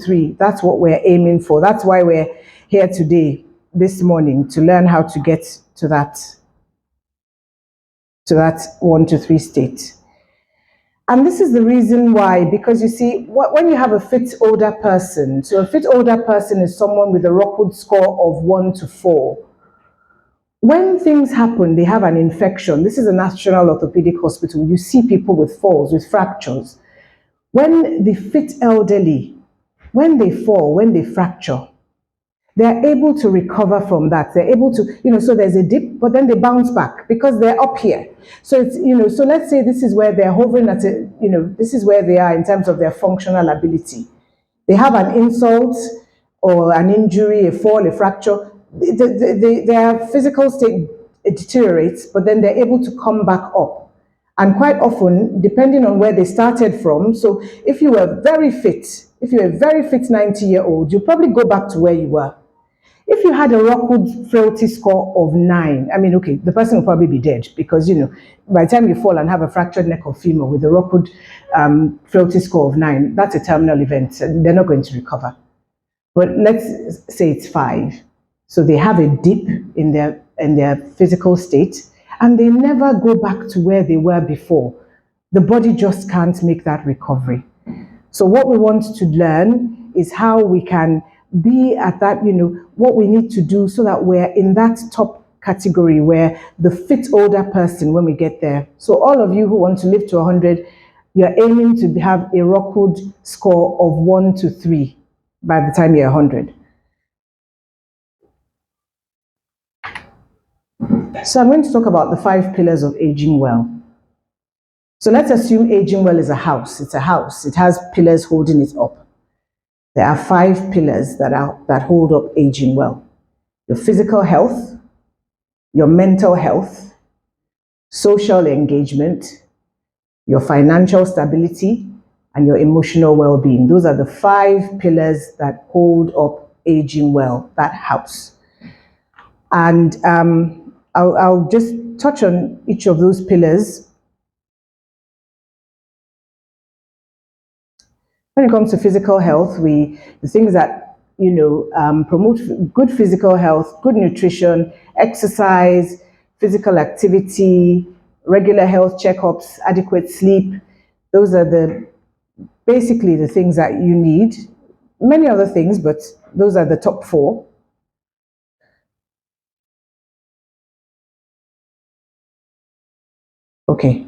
3. That's what we're aiming for. That's why we're here today, this morning, to learn how to get to that 1 to 3 state. And this is the reason why, because you see, when you have a fit older person, so a fit older person is someone with a Rockwood score of 1 to 4. When things happen, they have an infection. This is a national orthopedic hospital. You see people with falls, with fractures. When the fit elderly, when they fall, when they fracture, they're able to recover from that. They're able to, so there's a dip, but then they bounce back because they're up here. So it's, so let's say this is where they're hovering at this is where they are in terms of their functional ability. They have an insult or an injury, a fall, a fracture. Their physical state deteriorates, but then they're able to come back up. And quite often, depending on where they started from, so if you were very fit, if you're a very fit 90-year-old, you'll probably go back to where you were. If you had a Rockwood frailty score of 9, I mean, okay, the person will probably be dead because, by the time you fall and have a fractured neck or femur with a Rockwood frailty score of 9, that's a terminal event. They're not going to recover. But let's say it's 5. So they have a dip in their physical state and they never go back to where they were before. The body just can't make that recovery. So what we want to learn is how we can be at that, what we need to do so that we're in that top category where the fit older person when we get there. So all of you who want to live to 100, you're aiming to have a Rockwood score of 1 to 3 by the time you're 100. So I'm going to talk about the 5 pillars of aging well. So let's assume aging well is a house. It's a house. It has pillars holding it up. There are 5 pillars that hold up aging well. Your physical health, your mental health, social engagement, your financial stability, and your emotional well-being. Those are the 5 pillars that hold up aging well, that house. And I'll just touch on each of those pillars. When it comes to physical health, the things that, promote good physical health, good nutrition, exercise, physical activity, regular health checkups, adequate sleep, those are basically the things that you need. Many other things, but those are the top 4. Okay.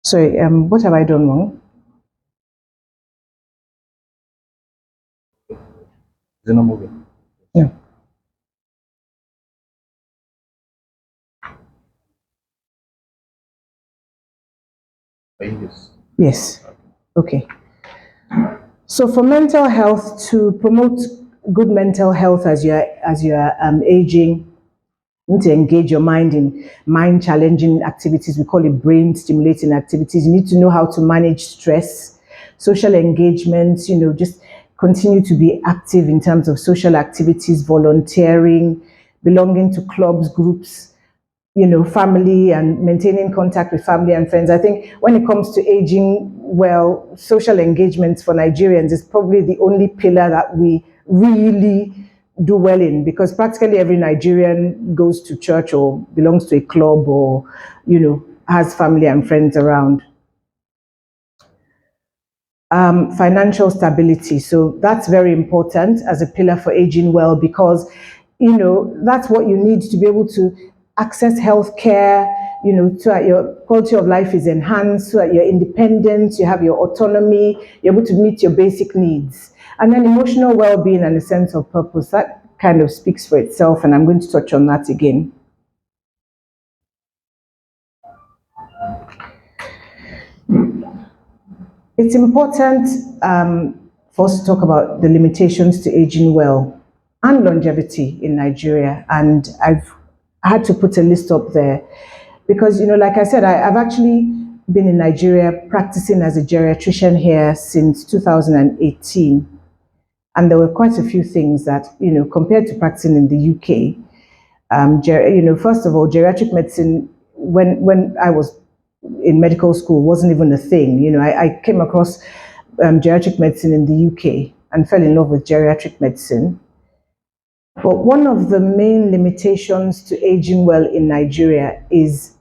Sorry, what have I done wrong? Is it not moving? Yeah. Yes. Okay. So for mental health, to promote good mental health as you're aging, you need to engage your mind in mind-challenging activities. We call it brain-stimulating activities. You need to know how to manage stress, social engagements, just continue to be active in terms of social activities, volunteering, belonging to clubs, groups, family, and maintaining contact with family and friends. I think when it comes to aging well, social engagements for Nigerians is probably the only pillar that we really do well in, because practically every Nigerian goes to church or belongs to a club or, has family and friends around. Financial stability. So that's very important as a pillar for aging well, because, that's what you need to be able to access healthcare, so that your quality of life is enhanced, so that you're independent, you have your autonomy, you're able to meet your basic needs. And then emotional well-being and a sense of purpose, that kind of speaks for itself, and I'm going to touch on that again. It's important for us to talk about the limitations to aging well and longevity in Nigeria, and I've had to put a list up there because, like I said, I've actually been in Nigeria practicing as a geriatrician here since 2018. And there were quite a few things that, compared to practicing in the UK, first of all, geriatric medicine, when I was in medical school wasn't even a thing. You know, I came across geriatric medicine in the UK and fell in love with geriatric medicine. But one of the main limitations to aging well in Nigeria is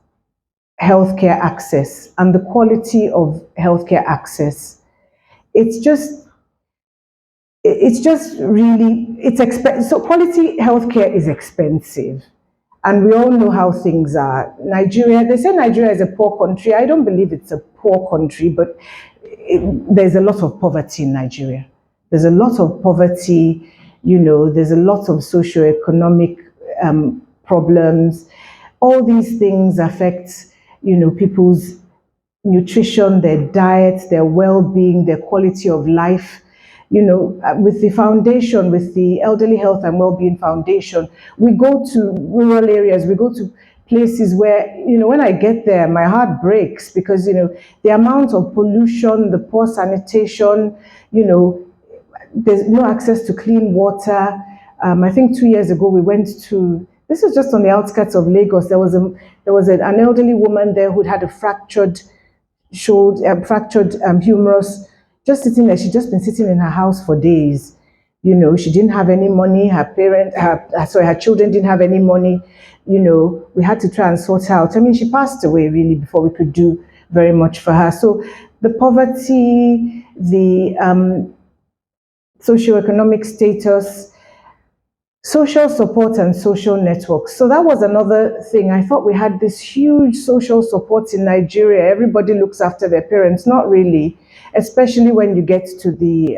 healthcare access and the quality of healthcare access. It's just really, it's expensive. So quality healthcare is expensive. And we all know how things are. Nigeria, they say Nigeria is a poor country. I don't believe it's a poor country, but there's a lot of poverty in Nigeria. There's a lot of poverty, you know, there's a lot of socioeconomic problems. All these things affect, you know, people's nutrition, their diet, their well-being, their quality of life. You know, with the foundation, with the Elderly Health and Wellbeing Foundation, we go to rural areas, we go to places where, you know, when I get there, my heart breaks because, you know, the amount of pollution, the poor sanitation, you know, there's no access to clean water. I think 2 years ago we went to, this is just on the outskirts of Lagos, there was an elderly woman there who'd had a fractured humerus, just sitting there. She'd just been sitting in her house for days. You know, she didn't have any money. Her children didn't have any money. You know, we had to try and sort her out. I mean, she passed away really before we could do very much for her. So the poverty, the socioeconomic status, social support and social networks. So that was another thing. I thought we had this huge social support in Nigeria. Everybody looks after their parents. Not really, especially when you get to the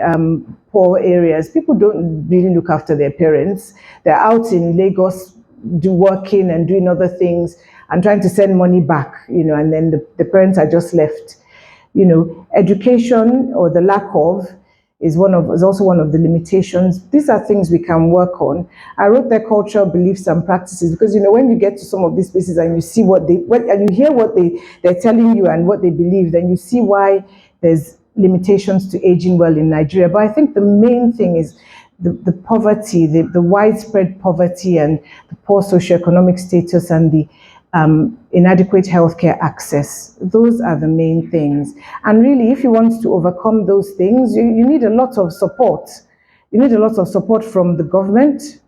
poor areas. People don't really look after their parents. They're out in Lagos working and doing other things and trying to send money back, you know, and then the parents are just left. You know, education or the lack of is also one of the limitations. These are things we can work on. I wrote their cultural beliefs and practices because, you know, when you get to some of these places and you see and you hear what they're telling you and what they believe, then you see why there's limitations to aging well in Nigeria. But I think the main thing is the poverty, the widespread poverty and the poor socioeconomic status and the inadequate healthcare access. Those are the main things. And really, if you want to overcome those things, you need a lot of support. You need a lot of support from the government.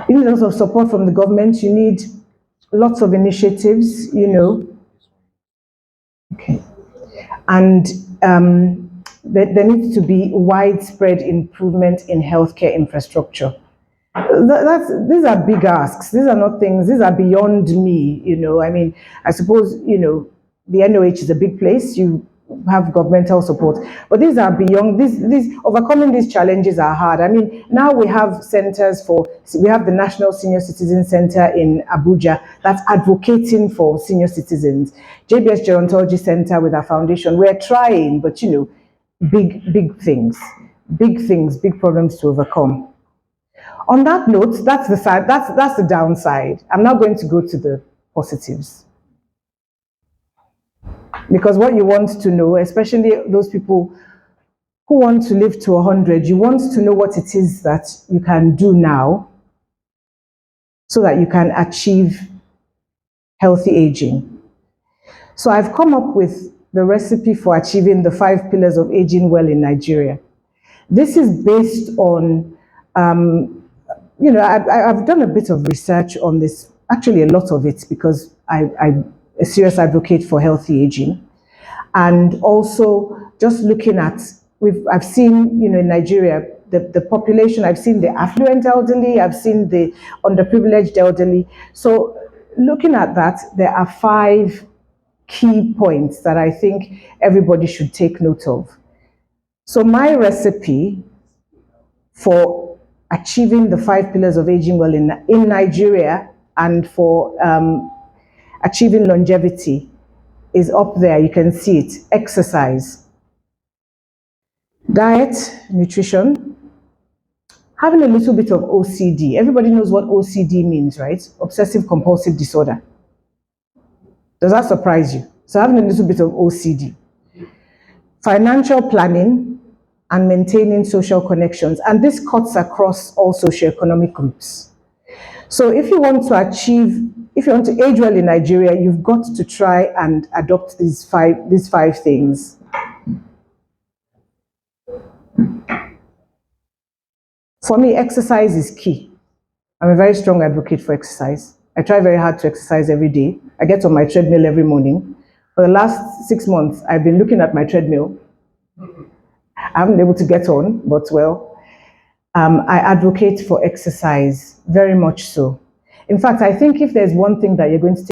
You need a lot of support from the government. You need lots of initiatives, you know. Okay. And there needs to be widespread improvement in healthcare infrastructure. These are big asks. These are not things, these are beyond me, you know. I mean, I suppose, you know, the NOH is a big place, you have governmental support, but these are beyond, overcoming these challenges are hard. I mean, now we have centers we have the National Senior Citizen Center in Abuja that's advocating for senior citizens. JBS Gerontology Center with our foundation, we're trying, but you know, big things, big problems to overcome. On that note, that's the side, that's the downside. I'm now going to go to the positives. Because what you want to know, especially those people who want to live to 100, you want to know what it is that you can do now so that you can achieve healthy aging. So I've come up with the recipe for achieving the 5 pillars of aging well in Nigeria. This is based on you know, I've done a bit of research on this, actually a lot of it, because I'm a serious advocate for healthy aging. And also just looking at, I've seen, you know, in Nigeria, the population, I've seen the affluent elderly, I've seen the underprivileged elderly. So looking at that, there are 5 key points that I think everybody should take note of. So my recipe for achieving the 5 pillars of aging well in Nigeria and for achieving longevity is up there. You can see it. Exercise, diet, nutrition, having a little bit of OCD. Everybody knows what OCD means, right? Obsessive compulsive disorder. Does that surprise you? So having a little bit of OCD. Financial planning, and maintaining social connections. And this cuts across all socioeconomic groups. So if you want to age well in Nigeria, you've got to try and adopt these five things. For me, exercise is key. I'm a very strong advocate for exercise. I try very hard to exercise every day. I get on my treadmill every morning. For the last 6 months, I've been looking at my treadmill. I haven't been able to get on, but well, I advocate for exercise, very much so. In fact, I think if there's one thing that you're going to take